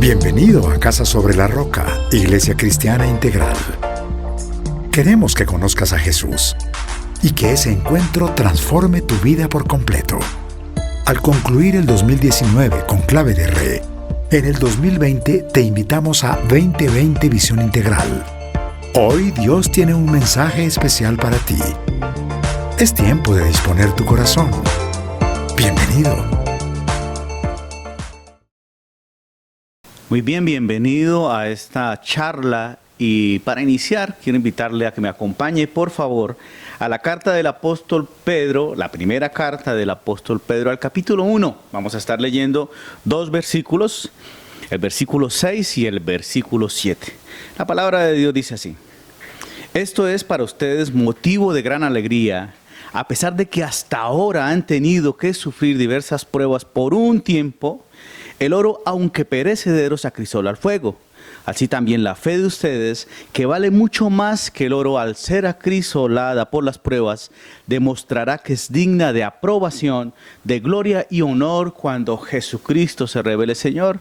Bienvenido a Casa sobre la Roca, Iglesia Cristiana Integral. Queremos que conozcas a Jesús y que ese encuentro transforme tu vida por completo. Al concluir el 2019 con Clave de Re, en el 2020 te invitamos a 2020 Visión Integral. Hoy Dios tiene un mensaje especial para ti. Es tiempo de disponer tu corazón. Bienvenido. Muy bien, bienvenido a esta charla y para iniciar quiero invitarle a que me acompañe por favor a la carta del apóstol Pedro, la primera carta del apóstol Pedro al capítulo 1. Vamos a estar leyendo dos versículos, el versículo 6 y el versículo 7. La palabra de Dios dice así: esto es para ustedes motivo de gran alegría, a pesar de que hasta ahora han tenido que sufrir diversas pruebas por un tiempo. El oro, aunque perecedero, se acrisola al fuego. Así también la fe de ustedes, que vale mucho más que el oro al ser acrisolada por las pruebas, demostrará que es digna de aprobación, de gloria y honor cuando Jesucristo se revele Señor.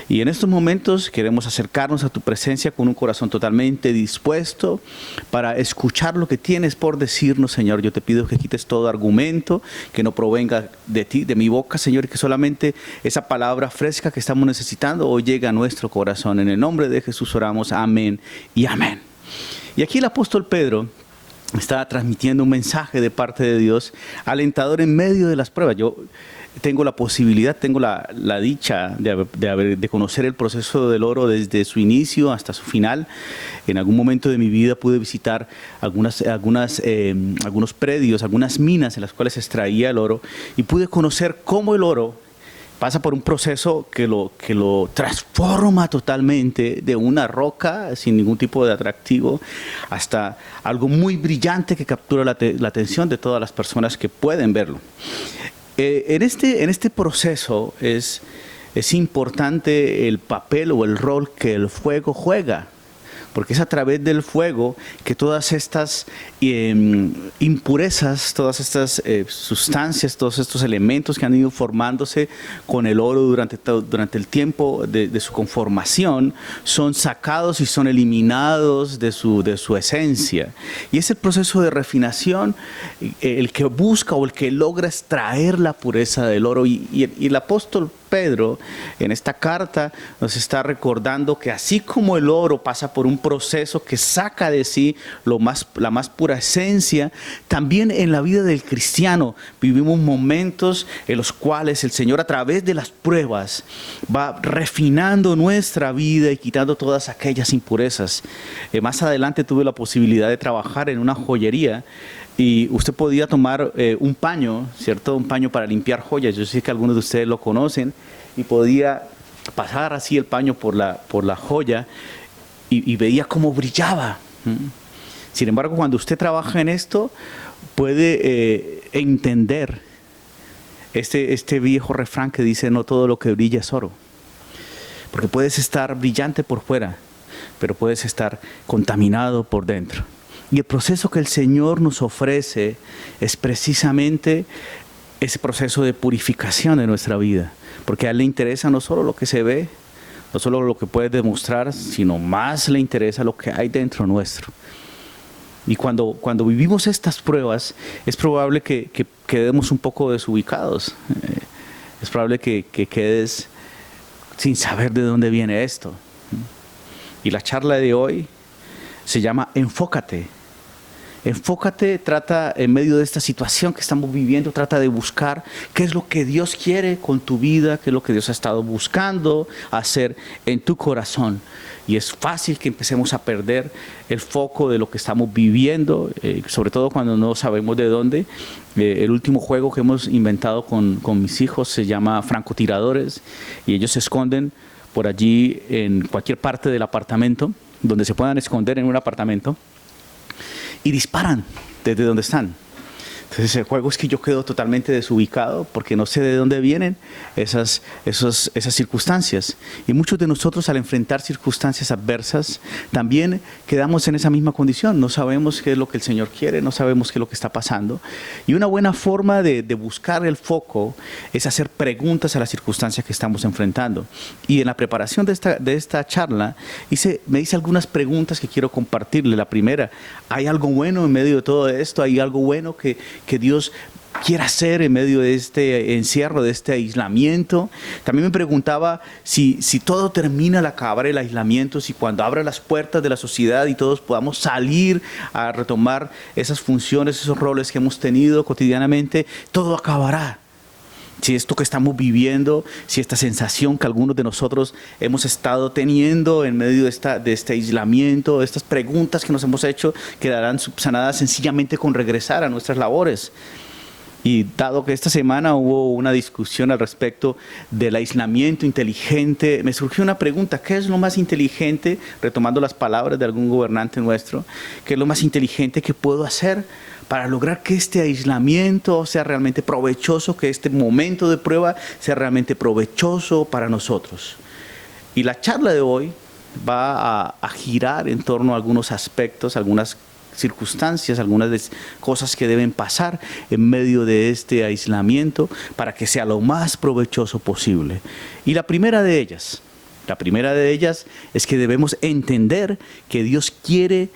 Y en estos momentos queremos acercarnos a tu presencia con un corazón totalmente dispuesto para escuchar lo que tienes por decirnos, Señor. Yo te pido que quites todo argumento que no provenga de ti, de mi boca, Señor, y que solamente esa palabra fresca que estamos necesitando hoy llegue a nuestro corazón. En el nombre de Jesús oramos, amén y amén. Y aquí el apóstol Pedro está transmitiendo un mensaje de parte de Dios alentador en medio de las pruebas. Yo tengo la posibilidad, tengo la dicha de conocer el proceso del oro desde su inicio hasta su final. En algún momento de mi vida pude visitar algunos predios, algunas minas en las cuales se extraía el oro y pude conocer cómo el oro pasa por un proceso que lo transforma totalmente de una roca sin ningún tipo de atractivo hasta algo muy brillante que captura la atención de todas las personas que pueden verlo. En este proceso es importante el papel o el rol que el fuego juega, porque es a través del fuego que todas estas impurezas, todas estas sustancias, todos estos elementos que han ido formándose con el oro durante el tiempo de su conformación, son sacados y son eliminados de su esencia. Y es el proceso de refinación el que busca o el que logra extraer la pureza del oro. Y el apóstol Pedro en esta carta nos está recordando que así como el oro pasa por un proceso que saca de sí la más pura esencia, también en la vida del cristiano vivimos momentos en los cuales el Señor a través de las pruebas va refinando nuestra vida y quitando todas aquellas impurezas. Más adelante tuve la posibilidad de trabajar en una joyería y usted podía tomar un paño, ¿cierto? Un paño para limpiar joyas. Yo sé que algunos de ustedes lo conocen y podía pasar así el paño por la joya y veía cómo brillaba. Sin embargo, cuando usted trabaja en esto, puede entender este viejo refrán que dice: no todo lo que brilla es oro. Porque puedes estar brillante por fuera, pero puedes estar contaminado por dentro. Y el proceso que el Señor nos ofrece es precisamente ese proceso de purificación de nuestra vida. Porque a Él le interesa no solo lo que se ve, no solo lo que puede demostrar, sino más le interesa lo que hay dentro nuestro. Y cuando vivimos estas pruebas, es probable que quedemos un poco desubicados. Es probable que quedes sin saber de dónde viene esto. Y la charla de hoy se llama Enfócate. Enfócate, trata en medio de esta situación que estamos viviendo, trata de buscar qué es lo que Dios quiere con tu vida, qué es lo que Dios ha estado buscando hacer en tu corazón. Y es fácil que empecemos a perder el foco de lo que estamos viviendo, sobre todo cuando no sabemos de dónde. El último juego que hemos inventado con mis hijos se llama francotiradores y ellos se esconden por allí en cualquier parte del apartamento, donde se puedan esconder en un apartamento, y disparan desde donde están. Entonces el juego es que yo quedo totalmente desubicado porque no sé de dónde vienen esas circunstancias. Y muchos de nosotros al enfrentar circunstancias adversas también quedamos en esa misma condición. No sabemos qué es lo que el Señor quiere, no sabemos qué es lo que está pasando. Y una buena forma de buscar el foco es hacer preguntas a las circunstancias que estamos enfrentando. Y en la preparación de esta charla me hice algunas preguntas que quiero compartirle. La primera, ¿hay algo bueno en medio de todo esto? ¿Hay algo bueno que Dios quiera hacer en medio de este encierro, de este aislamiento? También me preguntaba si todo termina al acabar el aislamiento, si cuando abra las puertas de la sociedad y todos podamos salir a retomar esas funciones, esos roles que hemos tenido cotidianamente, todo acabará. Si esto que estamos viviendo, si esta sensación que algunos de nosotros hemos estado teniendo en medio de este aislamiento, estas preguntas que nos hemos hecho, quedarán subsanadas sencillamente con regresar a nuestras labores. Y dado que esta semana hubo una discusión al respecto del aislamiento inteligente, me surgió una pregunta: ¿qué es lo más inteligente? Retomando las palabras de algún gobernante nuestro, ¿qué es lo más inteligente que puedo hacer para lograr que este aislamiento sea realmente provechoso, que este momento de prueba sea realmente provechoso para nosotros? Y la charla de hoy va a girar en torno a algunos aspectos, algunas circunstancias, algunas cosas que deben pasar en medio de este aislamiento para que sea lo más provechoso posible. Y la primera de ellas es que debemos entender que Dios quiere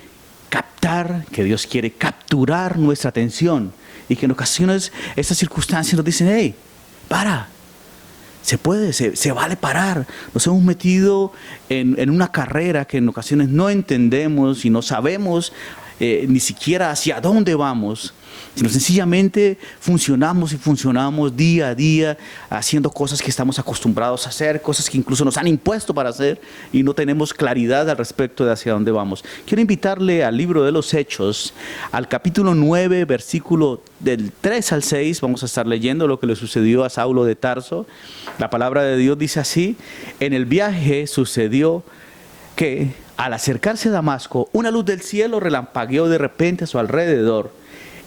que Dios quiere capturar nuestra atención, y que en ocasiones estas circunstancias nos dicen: hey, para, se puede, se vale parar. Nos hemos metido en una carrera que en ocasiones no entendemos y no sabemos ni siquiera hacia dónde vamos, sino sencillamente funcionamos día a día haciendo cosas que estamos acostumbrados a hacer, cosas que incluso nos han impuesto para hacer, y no tenemos claridad al respecto de hacia dónde vamos. Quiero invitarle al libro de los Hechos, al capítulo 9, versículo del 3 al 6. Vamos a estar leyendo lo que le sucedió a Saulo de Tarso. La palabra de Dios dice así: en el viaje sucedió que, al acercarse a Damasco, una luz del cielo relampagueó de repente a su alrededor.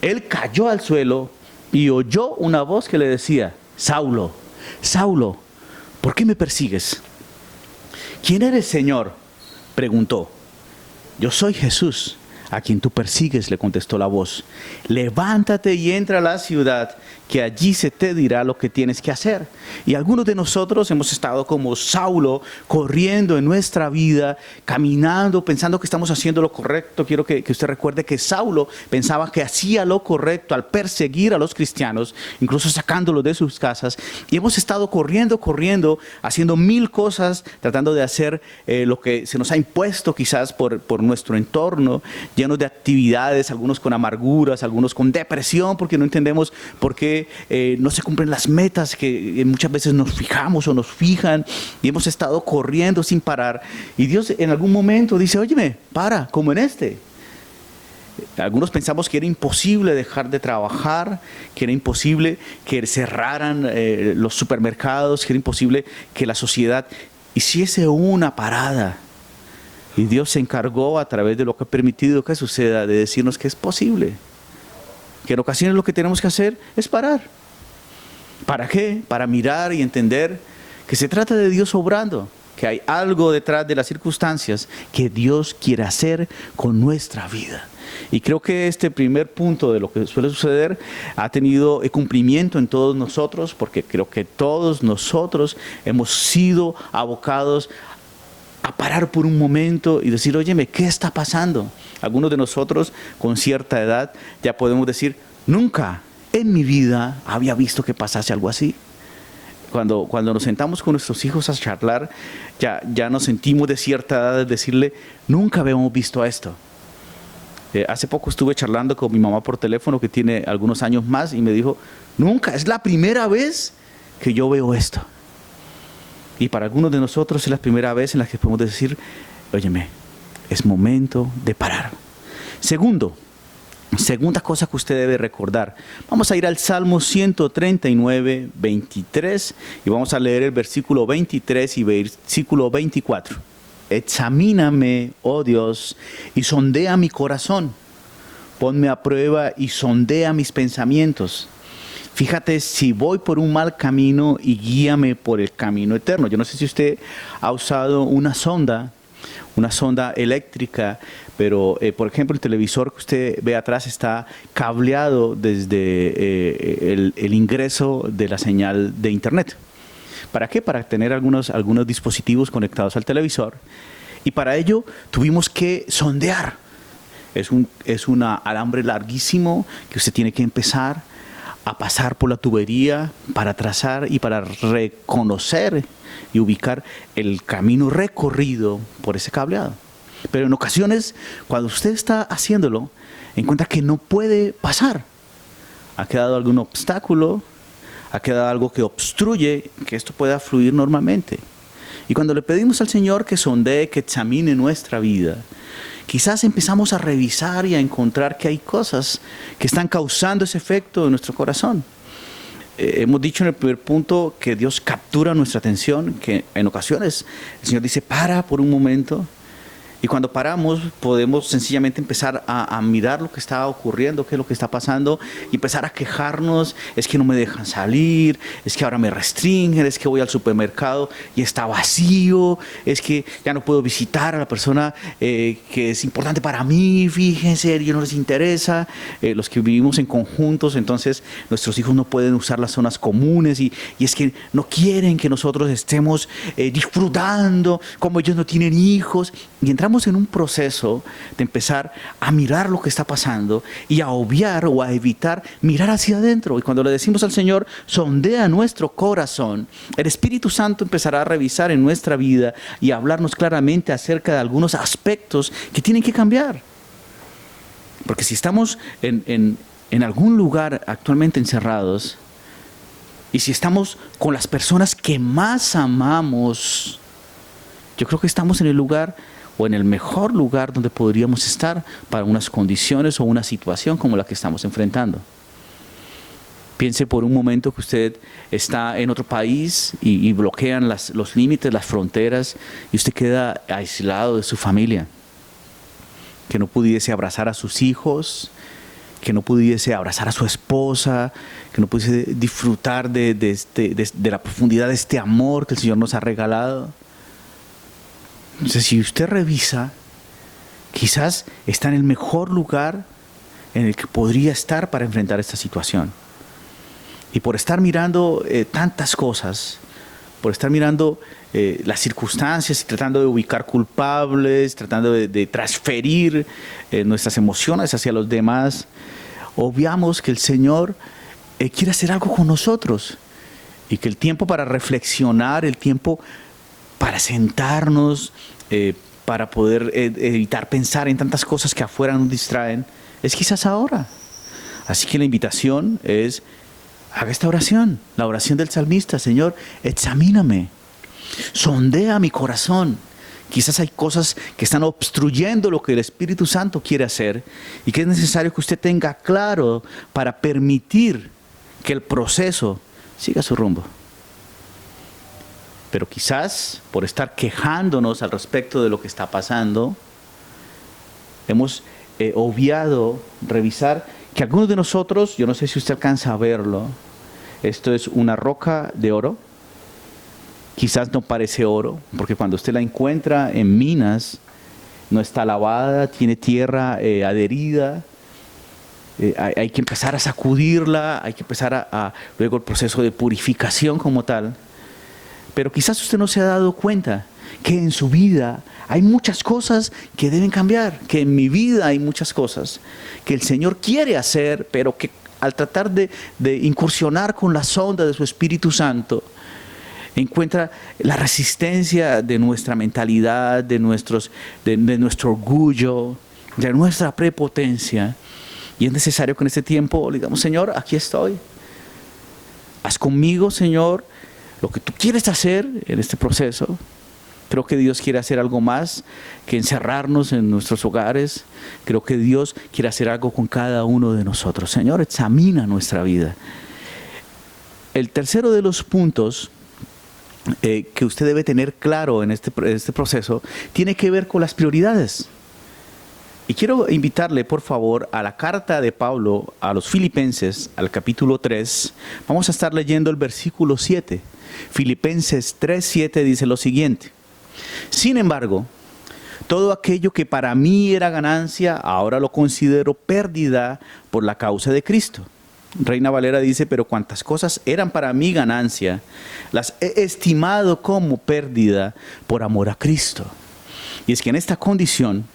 Él cayó al suelo y oyó una voz que le decía: Saulo, Saulo, ¿por qué me persigues? ¿Quién eres, Señor?, preguntó. Yo soy Jesús, a quien tú persigues, le contestó la voz. Levántate y entra a la ciudad, que allí se te dirá lo que tienes que hacer. Y algunos de nosotros hemos estado como Saulo, corriendo en nuestra vida, caminando, pensando que estamos haciendo lo correcto. Quiero que usted recuerde que Saulo pensaba que hacía lo correcto al perseguir a los cristianos, incluso sacándolos de sus casas. Y hemos estado corriendo, haciendo mil cosas, tratando de hacer lo que se nos ha impuesto quizás por nuestro entorno, llenos de actividades, algunos con amarguras, algunos con depresión, porque no entendemos por qué no se cumplen las metas que muchas veces nos fijamos o nos fijan, y hemos estado corriendo sin parar. Y Dios en algún momento dice: óyeme, para, como en este. Algunos pensamos que era imposible dejar de trabajar, que era imposible que cerraran los supermercados, que era imposible que la sociedad hiciese una parada. Y Dios se encargó, a través de lo que ha permitido que suceda, de decirnos que es posible. Que en ocasiones lo que tenemos que hacer es parar. ¿Para qué? Para mirar y entender que se trata de Dios obrando, que hay algo detrás de las circunstancias que Dios quiere hacer con nuestra vida. Y creo que este primer punto de lo que suele suceder ha tenido cumplimiento en todos nosotros, porque creo que todos nosotros hemos sido abocados a parar por un momento y decir: óyeme, ¿qué está pasando? Algunos de nosotros con cierta edad ya podemos decir: nunca en mi vida había visto que pasase algo así. Cuando nos sentamos con nuestros hijos a charlar, ya nos sentimos de cierta edad de decirle: nunca habíamos visto esto. Hace poco estuve charlando con mi mamá por teléfono, que tiene algunos años más, y me dijo: nunca, es la primera vez que yo veo esto. Y para algunos de nosotros es la primera vez en la que podemos decir: óyeme, es momento de parar. Segunda cosa que usted debe recordar. Vamos a ir al Salmo 139, 23, y vamos a leer el versículo 23 y versículo 24. Examíname, oh Dios, y sondea mi corazón. Ponme a prueba y sondea mis pensamientos. Fíjate si voy por un mal camino y guíame por el camino eterno. Yo no sé si usted ha usado una sonda eléctrica, pero por ejemplo el televisor que usted ve atrás está cableado desde el ingreso de la señal de internet. ¿Para qué? Para tener algunos dispositivos conectados al televisor, y para ello tuvimos que sondear. Es un alambre larguísimo que usted tiene que empezar a pasar por la tubería para trazar y para reconocer y ubicar el camino recorrido por ese cableado. Pero en ocasiones, cuando usted está haciéndolo, encuentra que no puede pasar. Ha quedado algún obstáculo, ha quedado algo que obstruye que esto pueda fluir normalmente. Y cuando le pedimos al Señor que sondee, que examine nuestra vida, quizás empezamos a revisar y a encontrar que hay cosas que están causando ese efecto en nuestro corazón. Hemos dicho en el primer punto que Dios captura nuestra atención, que en ocasiones el Señor dice, para por un momento. Y cuando paramos podemos sencillamente empezar a mirar lo que está ocurriendo, qué es lo que está pasando, y empezar a quejarnos. Es que no me dejan salir, es que ahora me restringen, es que voy al supermercado y está vacío, es que ya no puedo visitar a la persona que es importante para mí, fíjense, y no les interesa. Los que vivimos en conjuntos, entonces nuestros hijos no pueden usar las zonas comunes, y es que no quieren que nosotros estemos disfrutando como ellos no tienen hijos, y entramos en un proceso de empezar a mirar lo que está pasando y a obviar o a evitar mirar hacia adentro. Y cuando le decimos al Señor, sondea nuestro corazón, el Espíritu Santo empezará a revisar en nuestra vida y a hablarnos claramente acerca de algunos aspectos que tienen que cambiar. Porque si estamos en algún lugar actualmente encerrados, y si estamos con las personas que más amamos, yo creo que estamos en el lugar o en el mejor lugar donde podríamos estar para unas condiciones o una situación como la que estamos enfrentando. Piense por un momento que usted está en otro país y bloquean los límites, las fronteras, y usted queda aislado de su familia, que no pudiese abrazar a sus hijos, que no pudiese abrazar a su esposa, que no pudiese disfrutar de la profundidad de este amor que el Señor nos ha regalado. Entonces, si usted revisa, quizás está en el mejor lugar en el que podría estar para enfrentar esta situación. Y por estar mirando tantas cosas, por estar mirando las circunstancias y tratando de ubicar culpables, tratando de transferir nuestras emociones hacia los demás, obviamos que el Señor quiere hacer algo con nosotros, y que el tiempo para reflexionar, el tiempo para sentarnos, para poder evitar pensar en tantas cosas que afuera nos distraen, es quizás ahora. Así que la invitación es, haga esta oración, la oración del salmista: Señor, examíname, sondea mi corazón. Quizás hay cosas que están obstruyendo lo que el Espíritu Santo quiere hacer, y que es necesario que usted tenga claro para permitir que el proceso siga su rumbo. Pero quizás por estar quejándonos al respecto de lo que está pasando, hemos obviado revisar que algunos de nosotros, yo no sé si usted alcanza a verlo, esto es una roca de oro. Quizás no parece oro, porque cuando usted la encuentra en minas, no está lavada, tiene tierra adherida. Hay que empezar a sacudirla, hay que empezar luego el proceso de purificación como tal. Pero quizás usted no se ha dado cuenta que en su vida hay muchas cosas que deben cambiar, que en mi vida hay muchas cosas que el Señor quiere hacer, pero que al tratar de incursionar con la sonda de su Espíritu Santo, encuentra la resistencia de nuestra mentalidad, de nuestro orgullo, de nuestra prepotencia. Y es necesario que en este tiempo le digamos: Señor, aquí estoy. Haz conmigo, Señor, lo que tú quieres hacer en este proceso. Creo que Dios quiere hacer algo más que encerrarnos en nuestros hogares. Creo que Dios quiere hacer algo con cada uno de nosotros. Señor, examina nuestra vida. El tercero de los puntos que usted debe tener claro en este proceso tiene que ver con las prioridades. Y quiero invitarle, por favor, a la carta de Pablo a los Filipenses, al capítulo 3. Vamos a estar leyendo el versículo 7. Filipenses 3:7 dice lo siguiente: sin embargo, todo aquello que para mí era ganancia, ahora lo considero pérdida por la causa de Cristo. Reina Valera dice, pero cuantas cosas eran para mí ganancia, las he estimado como pérdida por amor a Cristo. Y es que en esta condición,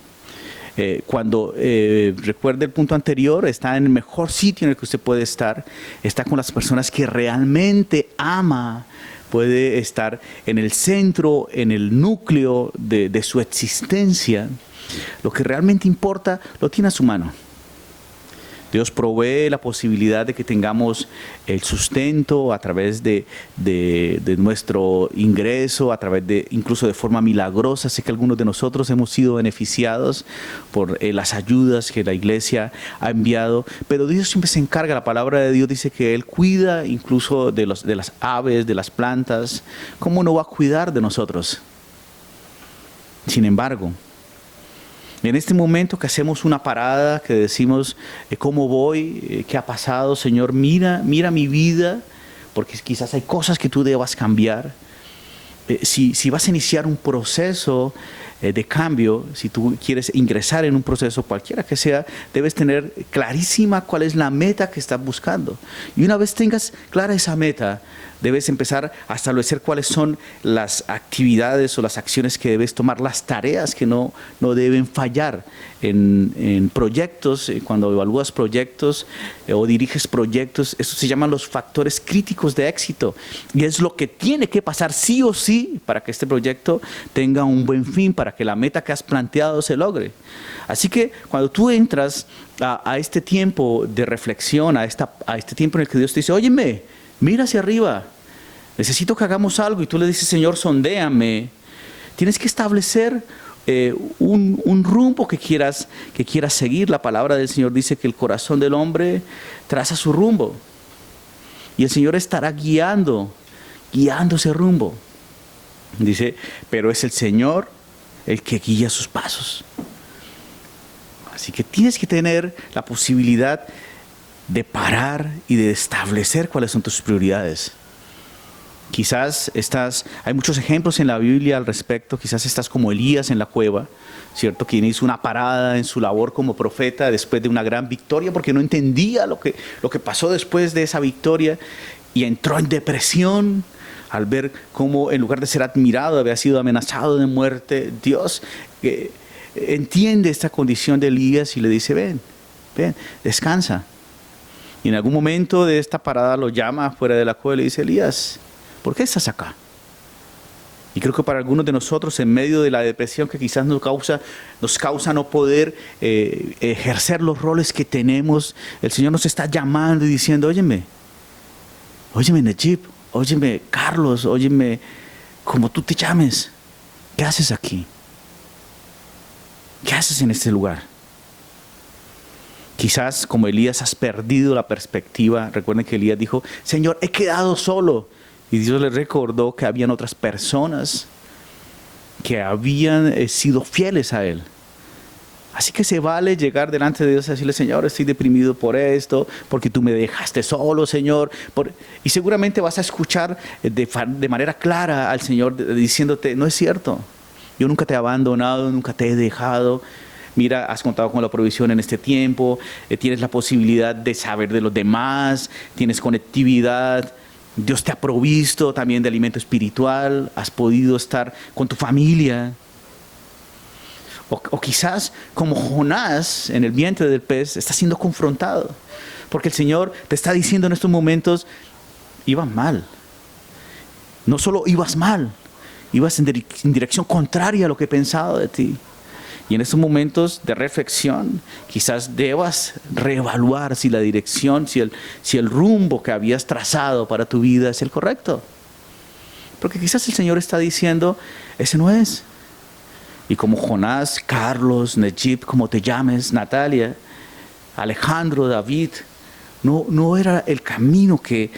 cuando recuerde el punto anterior, está en el mejor sitio en el que usted puede estar, está con las personas que realmente ama, puede estar en el centro, en el núcleo de su existencia. Lo que realmente importa lo tiene a su mano. Dios provee la posibilidad de que tengamos el sustento a través de nuestro ingreso, a través de, incluso de forma milagrosa. Sé que algunos de nosotros hemos sido beneficiados por las ayudas que la iglesia ha enviado, pero Dios siempre se encarga. La palabra de Dios dice que Él cuida incluso de las aves, de las plantas. ¿Cómo no va a cuidar de nosotros? Sin embargo, en este momento que hacemos una parada, que decimos, ¿cómo voy? ¿Qué ha pasado? Señor, mira mi vida, porque quizás hay cosas que tú debas cambiar. Si vas a iniciar un proceso de cambio, si tú quieres ingresar en un proceso cualquiera que sea, debes tener clarísima cuál es la meta que estás buscando. Y una vez tengas clara esa meta, debes empezar a establecer cuáles son las actividades o las acciones que debes tomar, las tareas que no deben fallar en proyectos. Cuando evalúas proyectos o diriges proyectos, eso se llaman los factores críticos de éxito. Y es lo que tiene que pasar sí o sí para que este proyecto tenga un buen fin, para que la meta que has planteado se logre. Así que cuando tú entras a este tiempo de reflexión, a este tiempo en el que Dios te dice, óyeme, mira hacia arriba, necesito que hagamos algo, y tú le dices, Señor, sondéame, tienes que establecer un rumbo que quieras seguir. La palabra del Señor dice que el corazón del hombre traza su rumbo, y el Señor estará guiando ese rumbo. Dice, pero es el Señor el que guía sus pasos. Así que tienes que tener la posibilidad de parar y de establecer cuáles son tus prioridades. Quizás hay muchos ejemplos en la Biblia al respecto. Quizás estás como Elías en la cueva, ¿cierto? Quien hizo una parada en su labor como profeta después de una gran victoria, porque no entendía lo que pasó después de esa victoria, y entró en depresión al ver cómo, en lugar de ser admirado, había sido amenazado de muerte. Dios entiende esta condición de Elías y le dice, ven, descansa. Y en algún momento de esta parada lo llama fuera de la cueva y le dice, Elías, ¿por qué estás acá? Y creo que para algunos de nosotros, en medio de la depresión que quizás nos causa no poder ejercer los roles que tenemos, el Señor nos está llamando y diciendo, óyeme Najib, óyeme Carlos, óyeme como tú te llames, ¿qué haces aquí? ¿Qué haces en este lugar? Quizás como Elías has perdido la perspectiva. Recuerden que Elías dijo, Señor, he quedado solo. Y Dios le recordó que habían otras personas que habían sido fieles a Él. Así que se vale llegar delante de Dios y decirle, Señor, estoy deprimido por esto, porque tú me dejaste solo, Señor. Y seguramente vas a escuchar de manera clara al Señor diciéndote, no es cierto. Yo nunca te he abandonado, nunca te he dejado. Mira, has contado con la provisión en este tiempo, tienes la posibilidad de saber de los demás, tienes conectividad, Dios te ha provisto también de alimento espiritual, has podido estar con tu familia. O quizás como Jonás en el vientre del pez está siendo confrontado, porque el Señor te está diciendo en estos momentos, ibas mal. No solo ibas mal, ibas en dirección contraria a lo que he pensado de ti. Y en estos momentos de reflexión, quizás debas reevaluar si la dirección, si el rumbo que habías trazado para tu vida es el correcto. Porque quizás el Señor está diciendo, ese no es. Y como Jonás, Carlos, Najib, como te llames, Natalia, Alejandro, David, no era el camino que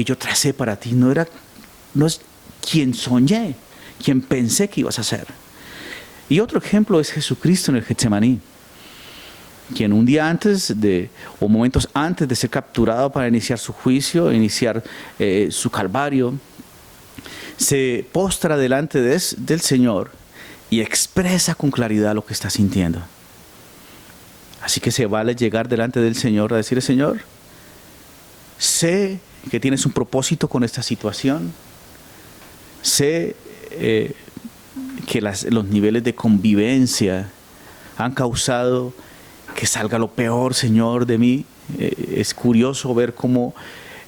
yo tracé para ti, no es quien soñé, quien pensé que ibas a ser. Y otro ejemplo es Jesucristo en el Getsemaní. quien un día antes o momentos antes de ser capturado para iniciar su juicio, iniciar su calvario, se postra delante del Señor y expresa con claridad lo que está sintiendo. Así que se vale llegar delante del Señor a decirle: Señor, sé que tienes un propósito con esta situación, sé que los niveles de convivencia han causado que salga lo peor, Señor, de mí. Es curioso ver cómo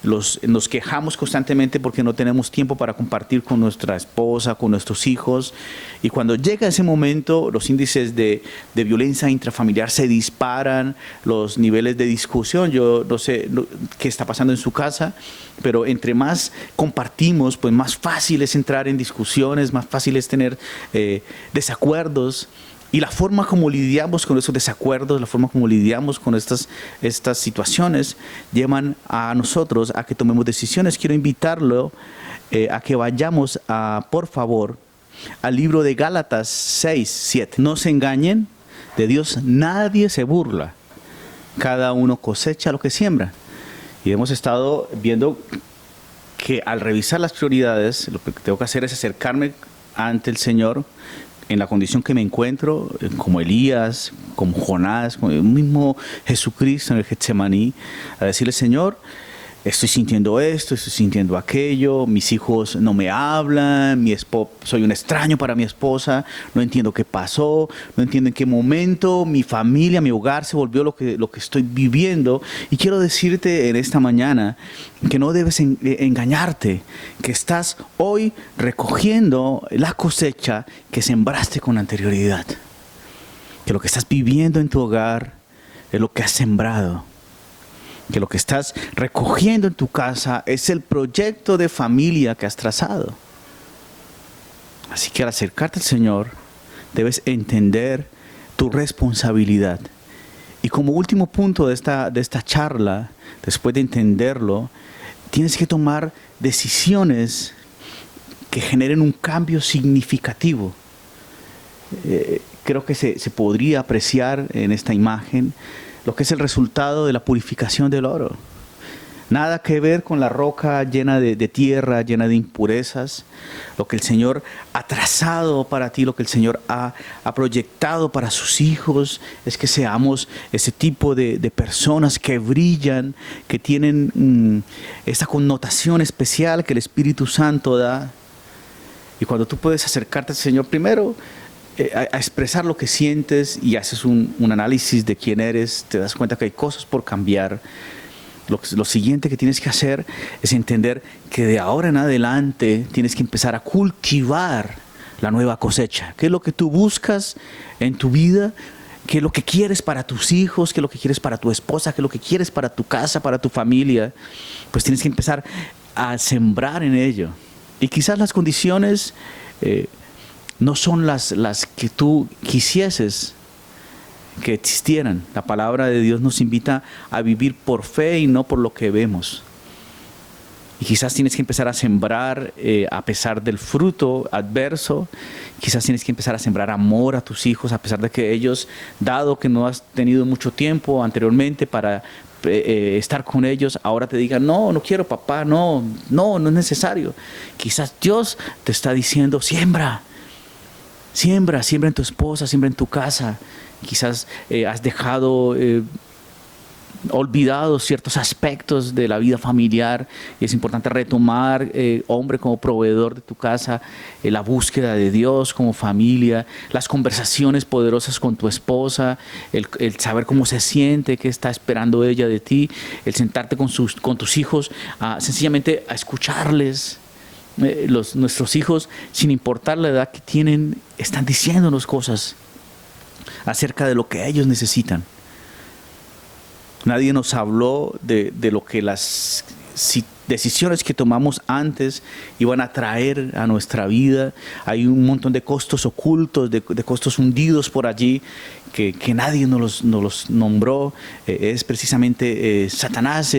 nos quejamos constantemente porque no tenemos tiempo para compartir con nuestra esposa, con nuestros hijos. Y cuando llega ese momento, los índices de violencia intrafamiliar se disparan, los niveles de discusión. Yo no sé qué está pasando en su casa, pero entre más compartimos, pues más fácil es entrar en discusiones, más fácil es tener desacuerdos. Y la forma como lidiamos con esos desacuerdos, la forma como lidiamos con estas situaciones, llevan a nosotros a que tomemos decisiones. Quiero invitarlo a que vayamos, por favor, al libro de Gálatas 6:7. No se engañen, de Dios nadie se burla. Cada uno cosecha lo que siembra. Y hemos estado viendo que al revisar las prioridades, lo que tengo que hacer es acercarme ante el Señor en la condición que me encuentro, como Elías, como Jonás, como el mismo Jesucristo en el Getsemaní, a decirle: Señor, estoy sintiendo esto, estoy sintiendo aquello, mis hijos no me hablan, soy un extraño para mi esposa, no entiendo qué pasó, no entiendo en qué momento mi familia, mi hogar se volvió lo que estoy viviendo. Y quiero decirte en esta mañana que no debes engañarte, que estás hoy recogiendo la cosecha que sembraste con anterioridad, que lo que estás viviendo en tu hogar es lo que has sembrado, que lo que estás recogiendo en tu casa es el proyecto de familia que has trazado. Así que al acercarte al Señor, debes entender tu responsabilidad. Y como último punto de esta charla, después de entenderlo, tienes que tomar decisiones que generen un cambio significativo. Creo que se podría apreciar en esta imagen lo que es el resultado de la purificación del oro. Nada que ver con la roca llena de tierra, llena de impurezas. Lo que el Señor ha trazado para ti, lo que el Señor ha proyectado para sus hijos, es que seamos ese tipo de personas que brillan, que tienen esta connotación especial que el Espíritu Santo da. Y cuando tú puedes acercarte al Señor, primero a expresar lo que sientes y haces un análisis de quién eres, te das cuenta que hay cosas por cambiar. Lo siguiente que tienes que hacer es entender que de ahora en adelante tienes que empezar a cultivar la nueva cosecha. ¿Qué es lo que tú buscas en tu vida? ¿Qué es lo que quieres para tus hijos? ¿Qué es lo que quieres para tu esposa? ¿Qué es lo que quieres para tu casa, para tu familia? Pues tienes que empezar a sembrar en ello. Y quizás las condiciones no son las que tú quisieses que existieran. La palabra de Dios nos invita a vivir por fe y no por lo que vemos. Y quizás tienes que empezar a sembrar a pesar del fruto adverso. Quizás tienes que empezar a sembrar amor a tus hijos a pesar de que ellos, dado que no has tenido mucho tiempo anteriormente para estar con ellos, ahora te digan: no quiero, papá, no es necesario. Quizás Dios te está diciendo: siembra en tu esposa, siembra en tu casa. Quizás has dejado olvidado ciertos aspectos de la vida familiar y es importante retomar, hombre, como proveedor de tu casa, la búsqueda de Dios como familia, las conversaciones poderosas con tu esposa, el saber cómo se siente, qué está esperando ella de ti, el sentarte con tus hijos, sencillamente a escucharles. Nuestros hijos, sin importar la edad que tienen, están diciéndonos cosas acerca de lo que ellos necesitan. Nadie nos habló de lo que las decisiones que tomamos antes iban a traer a nuestra vida. Hay un montón de costos ocultos, de costos hundidos por allí que nadie nos los nombró. Es precisamente Satanás,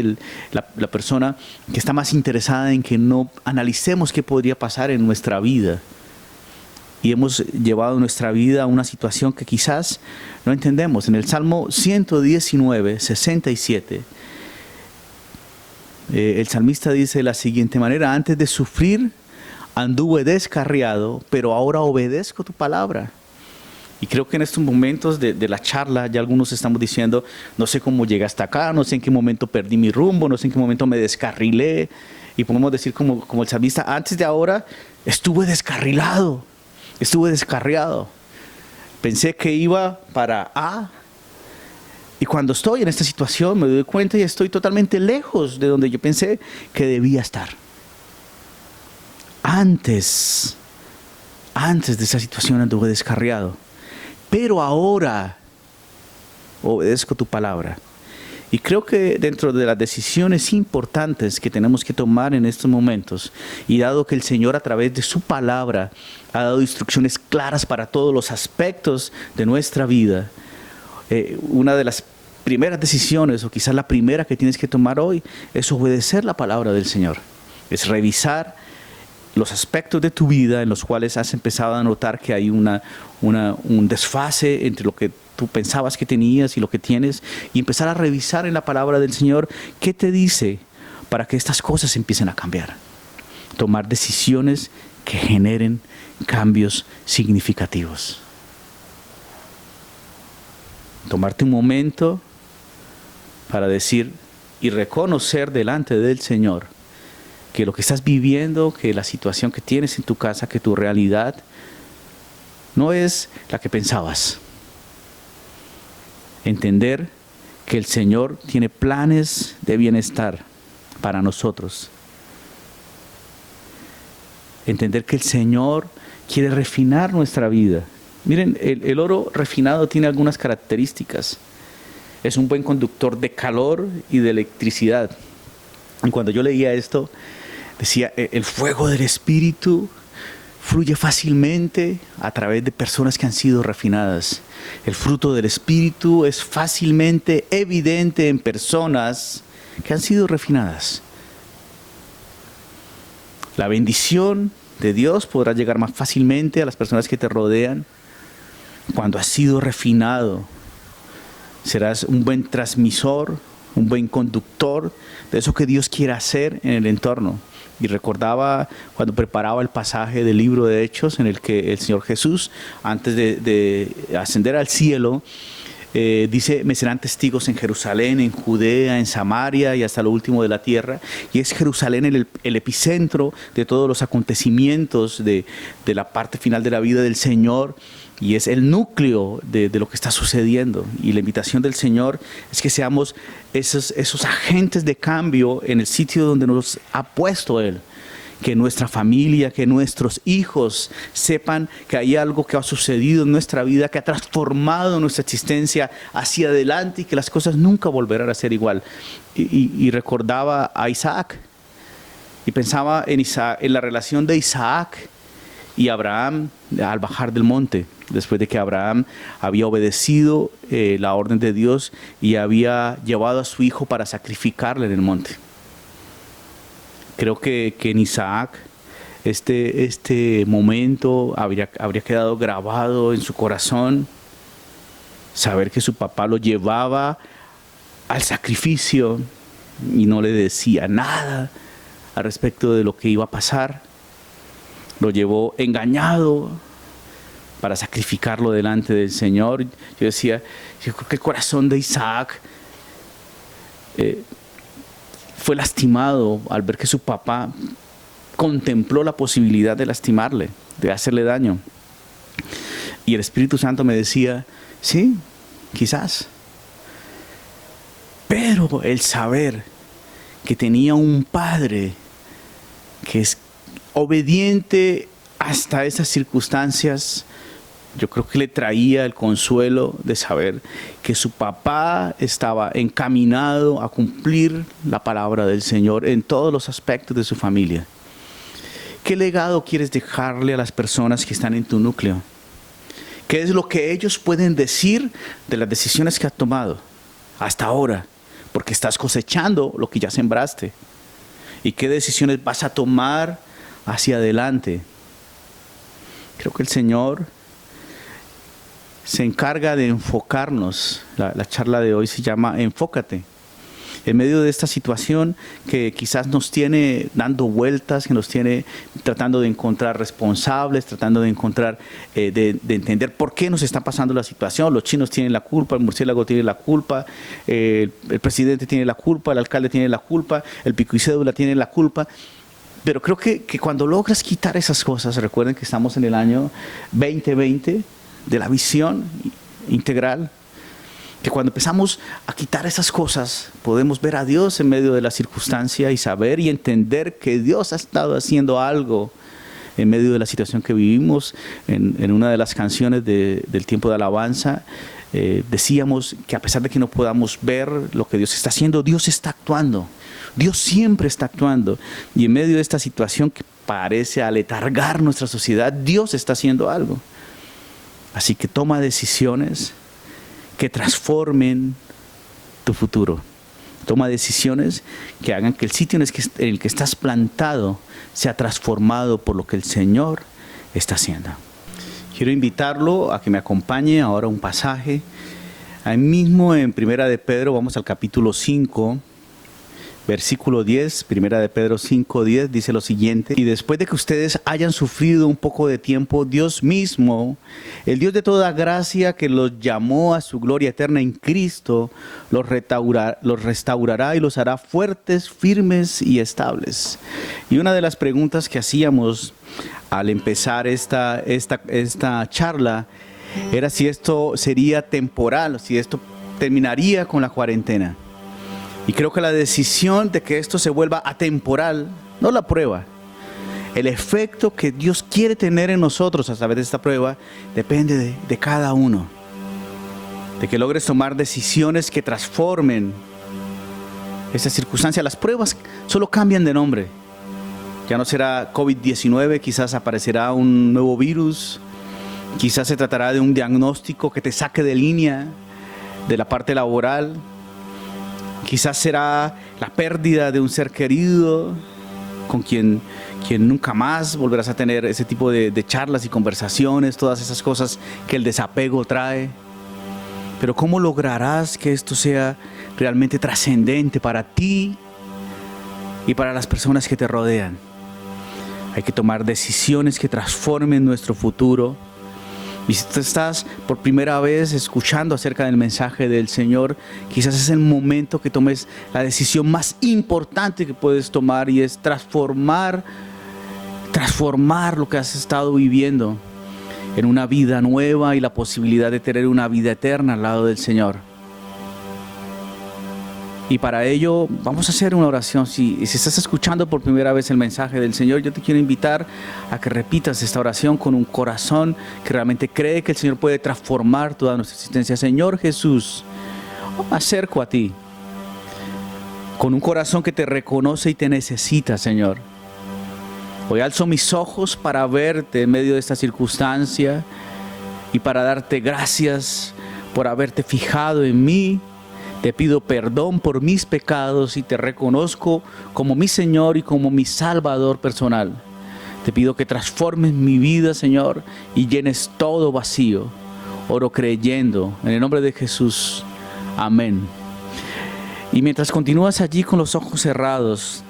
la persona que está más interesada en que no analicemos qué podría pasar en nuestra vida. y hemos llevado nuestra vida a una situación que quizás no entendemos. En el Salmo 119, 67, el salmista dice de la siguiente manera: antes de sufrir anduve descarriado, pero ahora obedezco tu palabra. Y creo que en estos momentos de la charla ya algunos estamos diciendo: no sé cómo llegué hasta acá, no sé en qué momento perdí mi rumbo, no sé en qué momento me descarrilé. Y podemos decir como el salmista: antes de ahora estuve descarrilado, estuve descarriado. Pensé que iba para A, y cuando estoy en esta situación me doy cuenta y estoy totalmente lejos de donde yo pensé que debía estar. Antes de esa situación anduve descarriado, pero ahora obedezco tu palabra. Y creo que dentro de las decisiones importantes que tenemos que tomar en estos momentos, y dado que el Señor a través de su palabra ha dado instrucciones claras para todos los aspectos de nuestra vida, una de las primeras decisiones, o quizás la primera que tienes que tomar hoy, es obedecer la palabra del Señor. Es revisar los aspectos de tu vida en los cuales has empezado a notar que hay un desfase entre lo que tú pensabas que tenías y lo que tienes, y empezar a revisar en la palabra del Señor qué te dice para que estas cosas empiecen a cambiar. Tomar decisiones que generen cambios significativos. Tomarte un momento para decir y reconocer delante del Señor que lo que estás viviendo, que la situación que tienes en tu casa, que tu realidad no es la que pensabas. Entender que el Señor tiene planes de bienestar para nosotros. Entender que el Señor quiere refinar nuestra vida. Miren, el oro refinado tiene algunas características. Es un buen conductor de calor y de electricidad. Y cuando yo leía esto, decía: el fuego del Espíritu fluye fácilmente a través de personas que han sido refinadas. El fruto del Espíritu es fácilmente evidente en personas que han sido refinadas. La bendición de Dios podrá llegar más fácilmente a las personas que te rodean cuando has sido refinado. Serás un buen transmisor, un buen conductor de eso que Dios quiere hacer en el entorno. Y recordaba cuando preparaba el pasaje del libro de Hechos, en el que el Señor Jesús, antes de ascender al cielo, dice: me serán testigos en Jerusalén, en Judea, en Samaria y hasta lo último de la tierra. Y es Jerusalén el epicentro de todos los acontecimientos de la parte final de la vida del Señor. Y es el núcleo de lo que está sucediendo. Y la invitación del Señor es que seamos esos agentes de cambio en el sitio donde nos ha puesto Él. Que nuestra familia, que nuestros hijos sepan que hay algo que ha sucedido en nuestra vida, que ha transformado nuestra existencia hacia adelante y que las cosas nunca volverán a ser igual. Y recordaba a Isaac y pensaba en la relación de Isaac y Abraham al bajar del monte, después de que Abraham había obedecido la orden de Dios y había llevado a su hijo para sacrificarle en el monte. Creo que en Isaac este momento habría quedado grabado en su corazón, saber que su papá lo llevaba al sacrificio y no le decía nada al respecto de lo que iba a pasar. Lo llevó engañado para sacrificarlo delante del Señor. Yo decía, yo creo que el corazón de Isaac fue lastimado al ver que su papá contempló la posibilidad de lastimarle, de hacerle daño. Y el Espíritu Santo me decía: sí, quizás. Pero el saber que tenía un padre que es obediente hasta esas circunstancias, yo creo que le traía el consuelo de saber que su papá estaba encaminado a cumplir la palabra del Señor en todos los aspectos de su familia. ¿Qué legado quieres dejarle a las personas que están en tu núcleo? ¿Qué es lo que ellos pueden decir de las decisiones que has tomado hasta ahora? Porque estás cosechando lo que ya sembraste. ¿Y qué decisiones vas a tomar hacia adelante? Creo que el Señor se encarga de enfocarnos. La charla de hoy se llama Enfócate. En medio de esta situación que quizás nos tiene dando vueltas, que nos tiene tratando de encontrar responsables, tratando de encontrar, de entender por qué nos está pasando la situación. Los chinos tienen la culpa, el murciélago tiene la culpa, el presidente tiene la culpa, el alcalde tiene la culpa, el pico y cédula tiene la culpa. Pero creo que cuando logras quitar esas cosas, recuerden que estamos en el año 2020 de la visión integral, que cuando empezamos a quitar esas cosas, podemos ver a Dios en medio de la circunstancia y saber y entender que Dios ha estado haciendo algo en medio de la situación que vivimos. En una de las canciones del tiempo de alabanza, decíamos que a pesar de que no podamos ver lo que Dios está haciendo, Dios está actuando. Dios siempre está actuando. Y en medio de esta situación que parece aletargar nuestra sociedad, Dios está haciendo algo. Así que toma decisiones que transformen tu futuro. Toma decisiones que hagan que el sitio en el que estás plantado sea transformado por lo que el Señor está haciendo. Quiero invitarlo a que me acompañe ahora a un pasaje. Ahí mismo en Primera de Pedro, vamos al capítulo 5, versículo 10, Primera de Pedro 5, 10, dice lo siguiente: y después de que ustedes hayan sufrido un poco de tiempo, Dios mismo, el Dios de toda gracia que los llamó a su gloria eterna en Cristo, los restaurará y los hará fuertes, firmes y estables. Y una de las preguntas que hacíamos al empezar esta charla era si esto sería temporal, si esto terminaría con la cuarentena. Y creo que la decisión de que esto se vuelva atemporal, no la prueba, el efecto que Dios quiere tener en nosotros a través de esta prueba, depende de cada uno. De que logres tomar decisiones que transformen esa circunstancia. Las pruebas solo cambian de nombre. Ya no será COVID-19, quizás aparecerá un nuevo virus, quizás se tratará de un diagnóstico que te saque de línea de la parte laboral. Quizás será la pérdida de un ser querido con quien nunca más volverás a tener ese tipo de charlas y conversaciones, todas esas cosas que el desapego trae. Pero ¿cómo lograrás que esto sea realmente trascendente para ti y para las personas que te rodean? Hay que tomar decisiones que transformen nuestro futuro. Y si tú estás por primera vez escuchando acerca del mensaje del Señor, quizás es el momento que tomes la decisión más importante que puedes tomar, y es transformar lo que has estado viviendo en una vida nueva y la posibilidad de tener una vida eterna al lado del Señor. Y para ello vamos a hacer una oración. Si estás escuchando por primera vez el mensaje del Señor, yo te quiero invitar a que repitas esta oración con un corazón que realmente cree que el Señor puede transformar toda nuestra existencia. Señor Jesús, me acerco a ti con un corazón que te reconoce y te necesita, Señor. Hoy alzo mis ojos para verte en medio de esta circunstancia y para darte gracias por haberte fijado en mí. Te pido perdón por mis pecados y te reconozco como mi Señor y como mi Salvador personal. Te pido que transformes mi vida, Señor, y llenes todo vacío. Oro creyendo en el nombre de Jesús. Amén. Y mientras continúas allí con los ojos cerrados,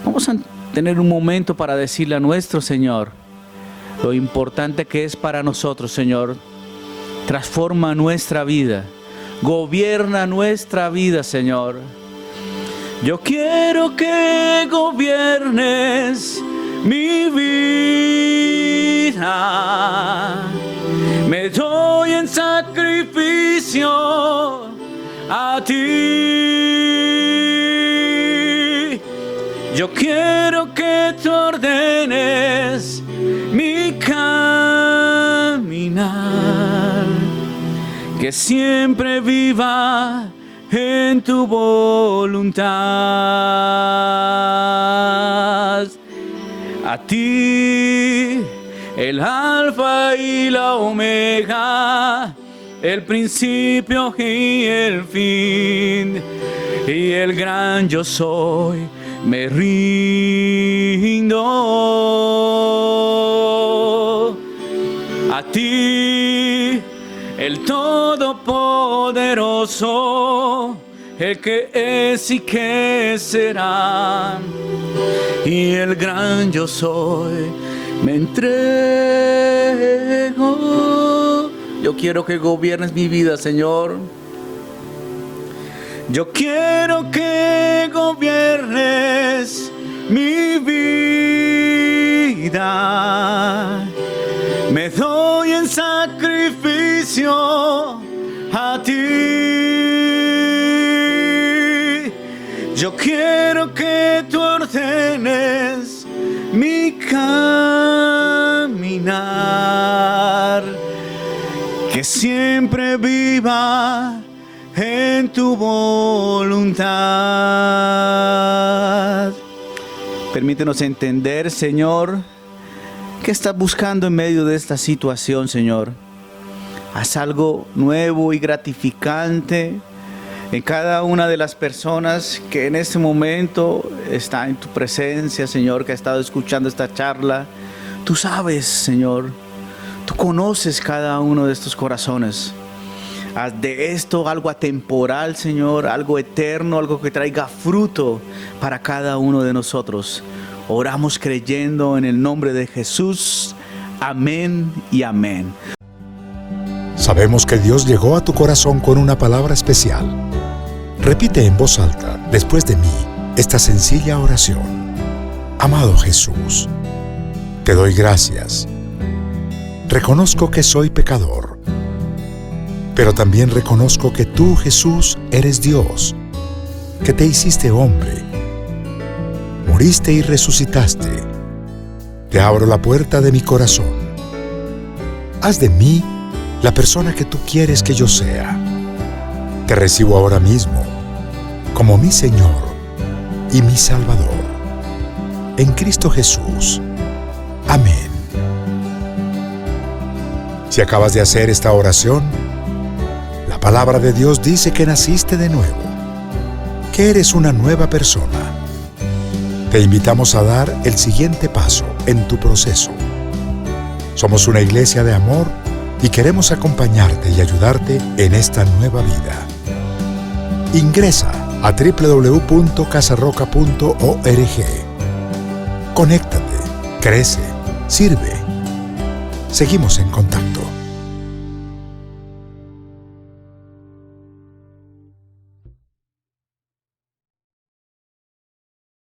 vamos a tener un momento para decirle a nuestro Señor lo importante que es para nosotros, Señor. Transforma nuestra vida. Gobierna nuestra vida, Señor. Yo quiero que gobiernes mi vida. Me doy en sacrificio a ti. Yo quiero que tú ordenes mi caminar, que siempre viva en tu voluntad. A ti, el alfa y la omega, el principio y el fin, y el gran yo soy, me rindo. a ti, el Todopoderoso, el que es y que será, y el gran yo soy, me entrego. Yo quiero que gobiernes mi vida, Señor. Yo quiero que gobiernes mi vida. Me doy en sacrificio a ti. Yo quiero que tú ordenes mi caminar, que siempre viva en tu voluntad. Permítenos entender, Señor, ¿qué estás buscando en medio de esta situación, Señor? Haz algo nuevo y gratificante en cada una de las personas que en este momento está en tu presencia, Señor, que ha estado escuchando esta charla. Tú sabes, Señor, tú conoces cada uno de estos corazones. Haz de esto algo atemporal, Señor, algo eterno, algo que traiga fruto para cada uno de nosotros. Oramos creyendo en el nombre de Jesús. Amén y amén. Sabemos que Dios llegó a tu corazón con una palabra especial. Repite en voz alta, después de mí, esta sencilla oración. Amado Jesús, te doy gracias. Reconozco que soy pecador, pero también reconozco que tú, Jesús, eres Dios, que te hiciste hombre, moriste y resucitaste. Te abro la puerta de mi corazón. Haz de mí la persona que tú quieres que yo sea. Te recibo ahora mismo como mi Señor y mi Salvador. En Cristo Jesús. Amén. Si acabas de hacer esta oración, la palabra de Dios dice que naciste de nuevo, que eres una nueva persona. Te invitamos a dar el siguiente paso en tu proceso. Somos una iglesia de amor y queremos acompañarte y ayudarte en esta nueva vida. Ingresa a www.casarroca.org. Conéctate, crece, sirve. Seguimos en contacto.